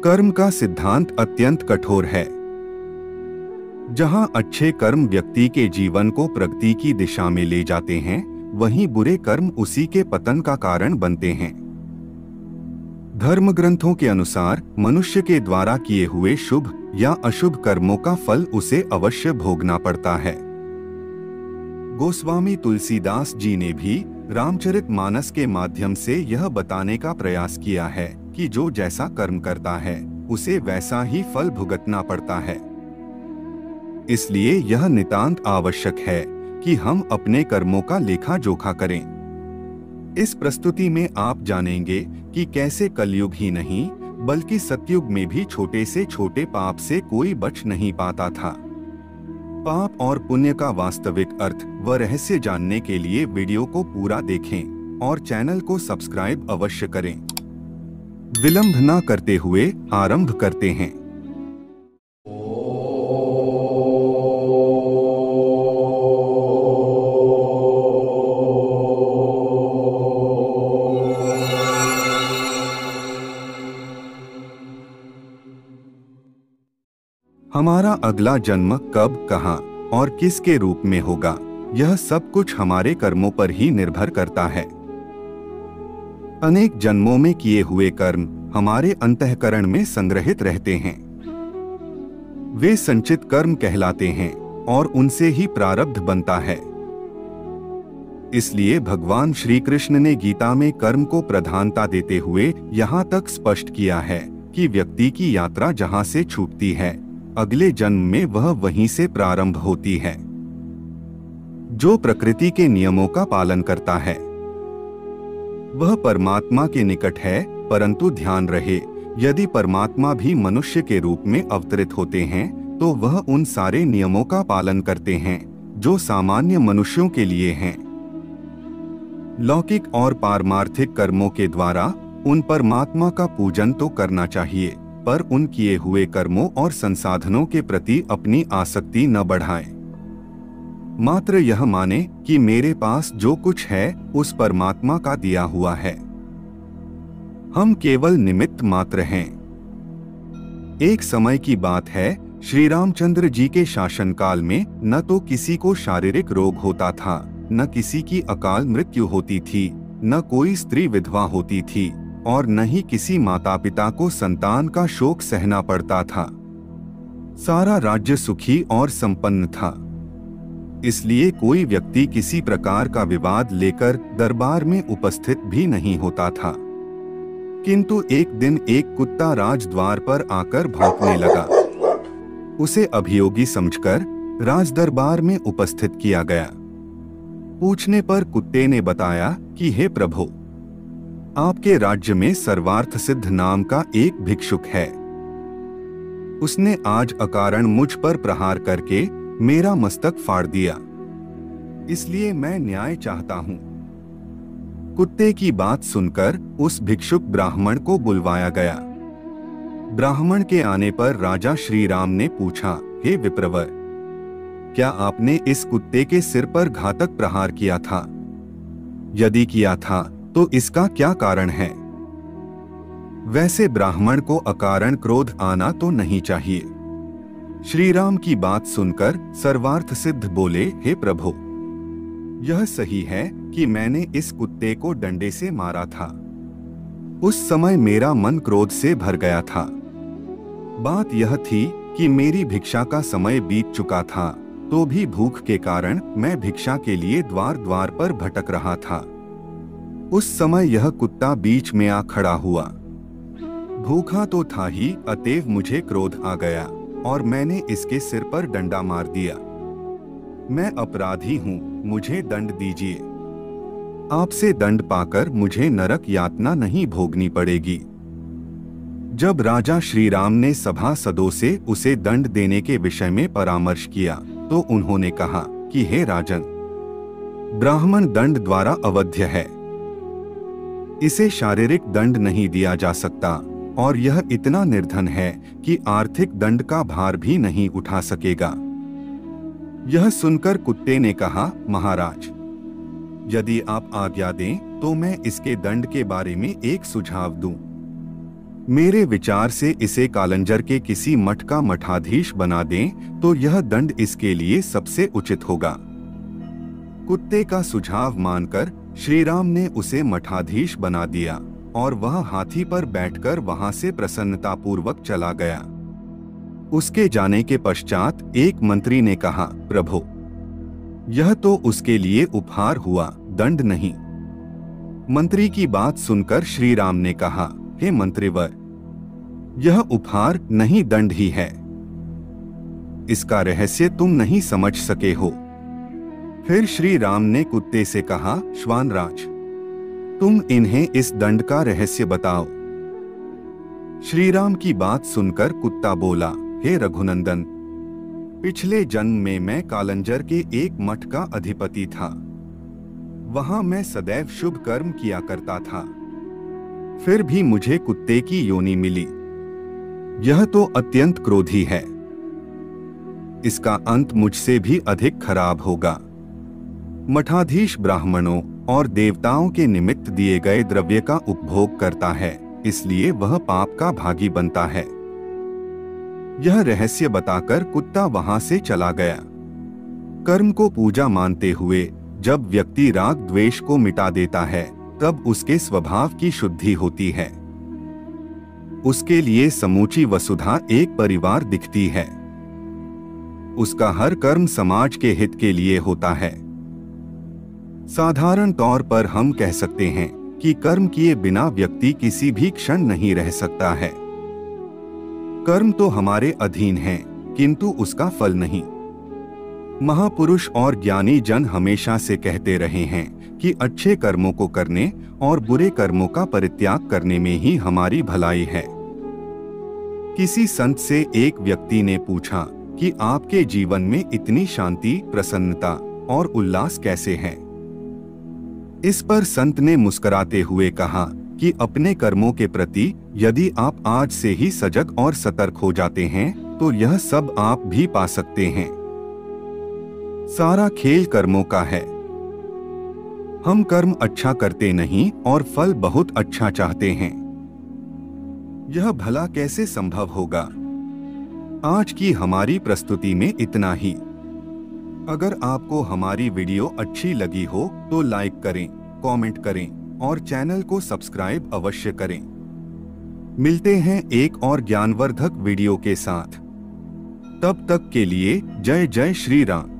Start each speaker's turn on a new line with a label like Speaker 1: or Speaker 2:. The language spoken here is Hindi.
Speaker 1: कर्म का सिद्धांत अत्यंत कठोर है। जहां अच्छे कर्म व्यक्ति के जीवन को प्रगति की दिशा में ले जाते हैं, वहीं बुरे कर्म उसी के पतन का कारण बनते हैं। धर्म ग्रंथों के अनुसार मनुष्य के द्वारा किए हुए शुभ या अशुभ कर्मों का फल उसे अवश्य भोगना पड़ता है। गोस्वामी तुलसीदास जी ने भी रामचरितमानस के माध्यम से यह बताने का प्रयास किया है कि जो जैसा कर्म करता है उसे वैसा ही फल भुगतना पड़ता है। इसलिए यह नितांत आवश्यक है कि हम अपने कर्मों का लेखा जोखा करें। इस प्रस्तुति में आप जानेंगे कि कैसे कलयुग ही नहीं बल्कि सतयुग में भी छोटे से छोटे पाप से कोई बच नहीं पाता था। पाप और पुण्य का वास्तविक अर्थ व रहस्य जानने के लिए वीडियो को पूरा देखें और चैनल को सब्सक्राइब अवश्य करें। विलंब न करते हुए आरंभ करते हैं। हमारा अगला जन्म कब, कहां और किसके रूप में होगा, यह सब कुछ हमारे कर्मों पर ही निर्भर करता है। अनेक जन्मों में किए हुए कर्म हमारे अंतःकरण में संग्रहित रहते हैं। वे संचित कर्म कहलाते हैं और उनसे ही प्रारब्ध बनता है। इसलिए भगवान श्री कृष्ण ने गीता में कर्म को प्रधानता देते हुए यहाँ तक स्पष्ट किया है कि व्यक्ति की यात्रा जहाँ से छूटती है, अगले जन्म में वह वहीं से प्रारंभ होती है। जो प्रकृति के नियमों का पालन करता है वह परमात्मा के निकट है, परंतु ध्यान रहे, यदि परमात्मा भी मनुष्य के रूप में अवतरित होते हैं तो वह उन सारे नियमों का पालन करते हैं जो सामान्य मनुष्यों के लिए हैं। लौकिक और पारमार्थिक कर्मों के द्वारा उन परमात्मा का पूजन तो करना चाहिए, पर उन किए हुए कर्मों और संसाधनों के प्रति अपनी आसक्ति न बढ़ाएं। मात्र यह माने कि मेरे पास जो कुछ है उस परमात्मा का दिया हुआ है, हम केवल निमित्त मात्र हैं। एक समय की बात है, श्री रामचंद्र जी के शासनकाल में न तो किसी को शारीरिक रोग होता था, न किसी की अकाल मृत्यु होती थी, न कोई स्त्री विधवा होती थी और न ही किसी माता पिता को संतान का शोक सहना पड़ता था। सारा राज्य सुखी और संपन्न था। इसलिए कोई व्यक्ति किसी प्रकार का विवाद लेकर दरबार में उपस्थित भी नहीं होता था। किंतु एक दिन एक कुत्ता राजद्वार पर आकर भौंकने लगा। उसे अभियोगी समझकर राजदरबार में उपस्थित किया गया। पूछने पर कुत्ते ने बताया कि हे प्रभु, आपके राज्य में सर्वार्थ सिद्ध नाम का एक भिक्षुक है। उसने आज अकारण मुझ पर प्रहार करके मेरा मस्तक फाड़ दिया, इसलिए मैं न्याय चाहता हूँ। कुत्ते की बात सुनकर उस भिक्षुक ब्राह्मण को बुलवाया गया। ब्राह्मण के आने पर राजा श्री राम ने पूछा, हे विप्रवर, क्या आपने इस कुत्ते के सिर पर घातक प्रहार किया था? यदि किया था तो इसका क्या कारण है? वैसे ब्राह्मण को अकारण क्रोध आना तो नहीं चाहिए। श्री राम की बात सुनकर सर्वार्थ सिद्ध बोले, हे प्रभु, यह सही है कि मैंने इस कुत्ते को डंडे से मारा था। उस समय मेरा मन क्रोध से भर गया था। बात यह थी कि मेरी भिक्षा का समय बीत चुका था, तो भी भूख के कारण मैं भिक्षा के लिए द्वार द्वार पर भटक रहा था। उस समय यह कुत्ता बीच में आ खड़ा हुआ। भूखा तो था ही, अतएव मुझे क्रोध आ गया और मैंने इसके सिर पर डंडा मार दिया। मैं अपराधी हूँ, मुझे दंड दीजिए। आपसे दंड पाकर मुझे नरक यातना नहीं भोगनी पड़ेगी। जब राजा श्री राम ने सभासदों से उसे दंड देने के विषय में परामर्श किया तो उन्होंने कहा कि हे राजन, ब्राह्मण दंड द्वारा अवध्य है, इसे शारीरिक दंड नहीं दिया जा सकता और यह इतना निर्धन है कि आर्थिक दंड का भार भी नहीं उठा सकेगा। यह सुनकर कुत्ते ने कहा, महाराज, यदि आप आज्ञा दें तो मैं इसके दंड के बारे में एक सुझाव दूं। मेरे विचार से इसे कालंजर के किसी मठ का मठाधीश बना दें तो यह दंड इसके लिए सबसे उचित होगा। कुत्ते का सुझाव मानकर श्री राम ने उसे मठाधीश बना दिया और वह हाथी पर बैठकर वहां से प्रसन्नतापूर्वक चला गया। उसके जाने के पश्चात एक मंत्री ने कहा, प्रभु, यह तो उसके लिए उपहार हुआ, दंड नहीं। मंत्री की बात सुनकर श्री राम ने कहा, हे मंत्रीवर, यह उपहार नहीं दंड ही है। इसका रहस्य तुम नहीं समझ सके हो। फिर श्री राम ने कुत्ते से कहा, श्वानराज, तुम इन्हें इस दंड का रहस्य बताओ। श्री राम की बात सुनकर कुत्ता बोला, हे रघुनंदन, पिछले जन्म में मैं कालंजर के एक मठ का अधिपति था। वहां मैं सदैव शुभ कर्म किया करता था। फिर भी मुझे कुत्ते की योनि मिली। यह तो अत्यंत क्रोधी है। इसका अंत मुझसे भी अधिक खराब होगा। मठाधीश ब्राह्मणों और देवताओं के निमित्त दिए गए द्रव्य का उपभोग करता है, इसलिए वह पाप का भागी बनता है। यह रहस्य बताकर कुत्ता वहां से चला गया। कर्म को पूजा मानते हुए जब व्यक्ति राग द्वेष को मिटा देता है, तब उसके स्वभाव की शुद्धि होती है। उसके लिए समूची वसुधा एक परिवार दिखती है। उसका हर कर्म समाज के हित के लिए होता है। साधारण तौर पर हम कह सकते हैं कि कर्म किए बिना व्यक्ति किसी भी क्षण नहीं रह सकता है। कर्म तो हमारे अधीन है, किंतु उसका फल नहीं। महापुरुष और ज्ञानी जन हमेशा से कहते रहे हैं कि अच्छे कर्मों को करने और बुरे कर्मों का परित्याग करने में ही हमारी भलाई है। किसी संत से एक व्यक्ति ने पूछा कि आपके जीवन में इतनी शांति, प्रसन्नता और उल्लास कैसे है? इस पर संत ने मुस्कुराते हुए कहा कि अपने कर्मों के प्रति यदि आप आज से ही सजग और सतर्क हो जाते हैं तो यह सब आप भी पा सकते हैं। सारा खेल कर्मों का है। हम कर्म अच्छा करते नहीं और फल बहुत अच्छा चाहते हैं। यह भला कैसे संभव होगा? आज की हमारी प्रस्तुति में इतना ही। अगर आपको हमारी वीडियो अच्छी लगी हो तो लाइक करें, कमेंट करें और चैनल को सब्सक्राइब अवश्य करें। मिलते हैं एक और ज्ञानवर्धक वीडियो के साथ। तब तक के लिए जय जय श्री राम।